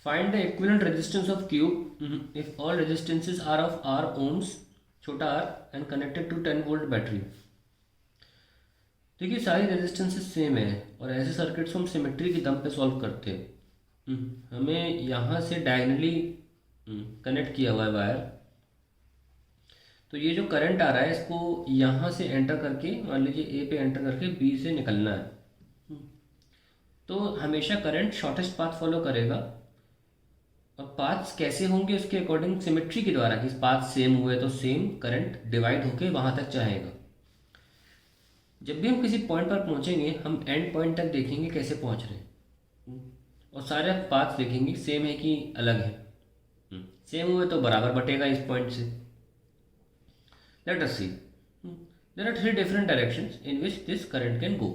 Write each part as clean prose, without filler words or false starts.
Find the equivalent resistance of cube if all resistances are of R ohms, छोटा R, and connected to 10 volt battery. देखिए सारी resistances same है और ऐसे circuits को हम सिमेट्री के दम पे सॉल्व करते हैं। हमें यहाँ से डायगनली कनेक्ट किया हुआ है वायर, तो ये जो करंट आ रहा है इसको यहाँ से एंटर करके, मान लीजिए ए पे एंटर करके बी से निकलना है। तो हमेशा करंट शॉर्टेस्ट पाथ फॉलो करेगा। और पाथ्स कैसे होंगे उसके अकॉर्डिंग सिमेट्री के द्वारा, कि पाथ सेम हुए तो सेम करंट डिवाइड होके वहाँ तक जाएगा। जब भी हम किसी पॉइंट पर पहुँचेंगे हम एंड पॉइंट तक देखेंगे कैसे पहुँच रहे हैं, और सारे पाथ देखेंगे सेम है कि अलग है। सेम हुए तो बराबर बटेगा इस पॉइंट से। Let us see, there are 3 different directions in which this current can go.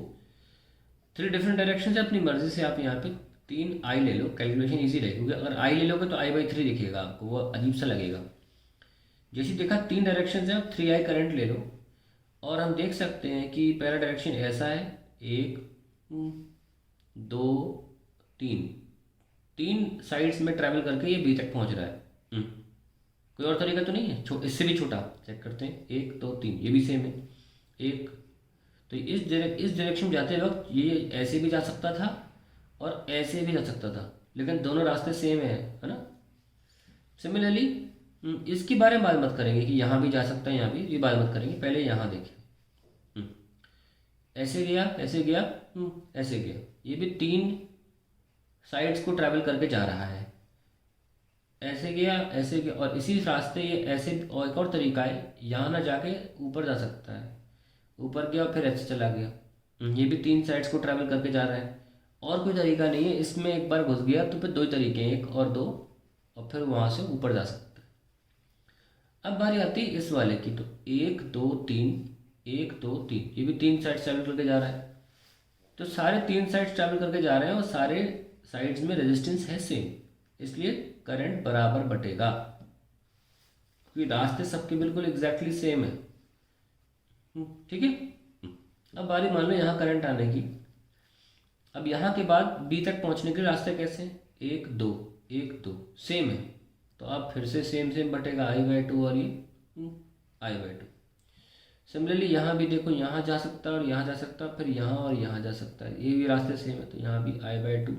3 different direction है, अपनी मर्जी से आप यहाँ पे 3 आई ले लो, कैलकुलेशन ईजी रहेगी, क्योंकि अगर आई ले लोगे तो I/3 दिखेगा आपको, वो अजीब सा लगेगा। जैसे देखा 3 डायरेक्शन है, आप 3I करंट ले लो और हम देख सकते हैं कि पहला डायरेक्शन ऐसा है, 1 2 3, 3 साइड्स में ट्रैवल करके ये बी तक पहुंच रहा है। कोई और तरीका तो नहीं है? इससे भी छोटा चेक करते हैं, 1 2 3, ये भी सेम है। एक तो इस डायरेक्शन में जाते वक्त ये ऐसे भी जा सकता था और ऐसे भी जा सकता था, लेकिन दोनों रास्ते सेम है ना। सिमिलरली इसके बारे में बात मत करेंगे कि यहाँ भी जा सकता है, यहाँ भी, ये बात मत करेंगे, पहले यहाँ देखें। ऐसे गया, ऐसे गया, ऐसे गया, ये भी 3 साइड्स को ट्रैवल करके जा रहा है। ऐसे गया, ऐसे गया, और इसी रास्ते ये ऐसे, और एक और तरीका है, यहाँ ना जाके ऊपर जा सकता है, ऊपर गया और फिर ऐसे चला गया। ये भी 3 साइड्स को ट्रैवल करके जा रहा है। और कोई तरीका नहीं है इसमें, एक बार घुस गया तो फिर 2 तरीके हैं, 1 और 2, और फिर वहाँ से ऊपर जा सकता है। अब बारी आती है इस वाले की, तो 1 2 3, 1 2 3, ये भी 3 साइड्स ट्रैवल करके जा रहा है। तो सारे 3 साइड्स ट्रैवल करके जा रहे हैं और सारे साइड्स में रेजिस्टेंस है सेम, इसलिए करंट बराबर बटेगा, क्योंकि रास्ते सबके बिल्कुल एग्जैक्टली सेम है। ठीक है। अब बारी मान लो यहाँ करंट आने की। अब यहाँ के बाद बी तक पहुँचने के रास्ते कैसे हैं? 1 2 1 2 सेम है, तो अब फिर से सेम सेम बटेगा, I/2 और ये I/2। सिमिलरली यहाँ भी देखो, यहाँ जा सकता है और यहाँ जा सकता है, फिर यहाँ और यहाँ जा सकता है, ये भी रास्ते सेम है, तो यहाँ भी I/2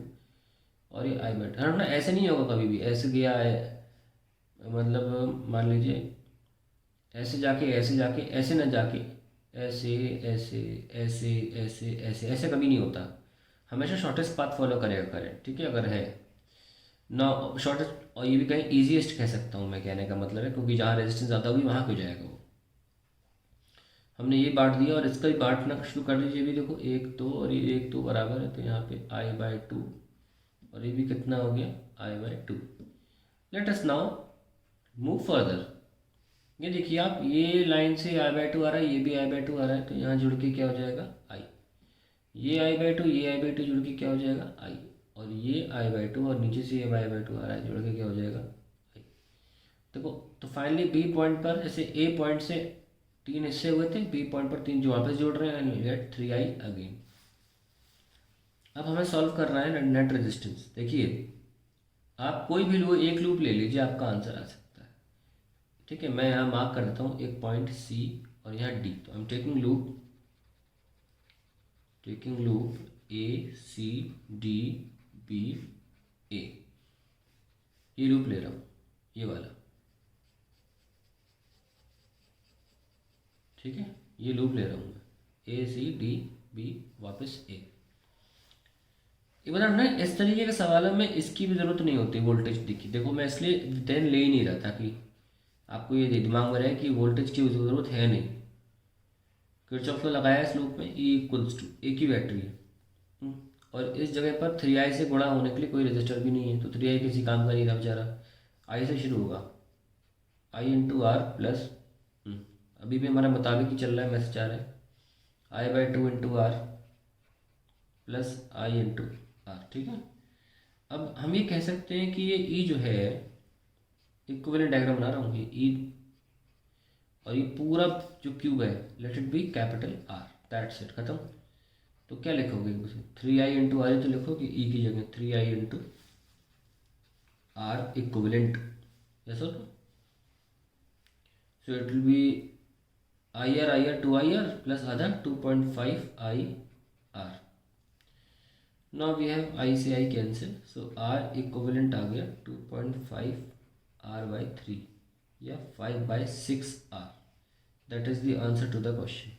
और ये I/2। हाँ ना, ऐसे नहीं होगा कभी भी, ऐसे गया है, मतलब मान लीजिए ऐसे जाके ऐसे जाके, ऐसे ना जाके ऐसे ऐसे ऐसे ऐसे ऐसे, ऐसे कभी नहीं होता। हमेशा शॉर्टेस्ट पाथ फॉलो करेगा करंट, ठीक है, अगर है ना शॉर्टेस्ट, और ये भी कहीं ईजीएस्ट कह सकता हूँ मैं, कहने का मतलब है, क्योंकि जहाँ रेजिस्टेंस ज़्यादा होगी वहाँ क्यों जाएगा वो। हमने ये बांट दिया और इसका भी बांटना शुरू कर दीजिए। भी देखो 1 2 और ये 1 2 बराबर है, तो यहाँ पे I/2 और ये भी कितना हो गया, I/2। Let us now move further. ये देखिए आप, ये लाइन से I/2 आ रहा है, ये भी I/2 आ रहा है, तो यहाँ जुड़ के क्या हो जाएगा, I। ये I/2, ये I/2 जुड़ के क्या हो जाएगा, I, और ये I/2, और नीचे से ये I/2 आ रहा है, जुड़ के क्या हो जाएगा, I। देखो, तो फाइनली बी पॉइंट पर, जैसे ए पॉइंट से 3 हिस्से हुए थे, बी पॉइंट पर 3 जो वापस जोड़ रहे हैं, and we get 3I again. अब हमें सॉल्व करना है नेट रेजिस्टेंस। देखिए आप कोई भी लो, एक लूप ले लीजिए, आपका आंसर आ सकता है। ठीक है, मैं यहाँ मार्क कर देता हूँ एक पॉइंट C और यहाँ D। तो I am taking loop ACDBA, ये लूप ले रहा हूँ, ये वाला। ठीक है, ये लूप ले रहा हूँ मैं, ACDB वापस A। ये मतलब ना इस तरीके के सवालों में इसकी भी ज़रूरत नहीं होती वोल्टेज दिखी। देखो मैं इसलिए देन ले ही नहीं रहा था कि आपको ये दिमाग में रहे कि वोल्टेज की ज़रूरत है नहीं। किरचॉफ ने लगाया इस लूप में, E=, एक ही बैटरी है, और इस जगह पर 3I से गुणा होने के लिए कोई रजिस्टर भी नहीं है, तो 3I किसी काम का नहीं था बेचारा। I से शुरू होगा, I/R प्लस, अभी भी हमारा मुताबिक ही चल रहा है, मैसेज आ रहा है, I/2 R प्लस I/R। ठीक है, अब हम ये कह सकते हैं कि ये E जो है, इक्विवेलेंट डायग्राम बना रहा हूँ, ये E और ये पूरा जो क्यूब है, let it be capital R, that's it, खत्म। तो क्या लिखोगे, 3I × R तो लिखो कि E की जगह 3I × are equivalent. Yes or no? So it will be IR 2IR plus other 2.5 IR. Now we have I से I cancel, so R equivalent आ गया 2.5 R by 3 या 5 by 6 R. That is the answer to the question.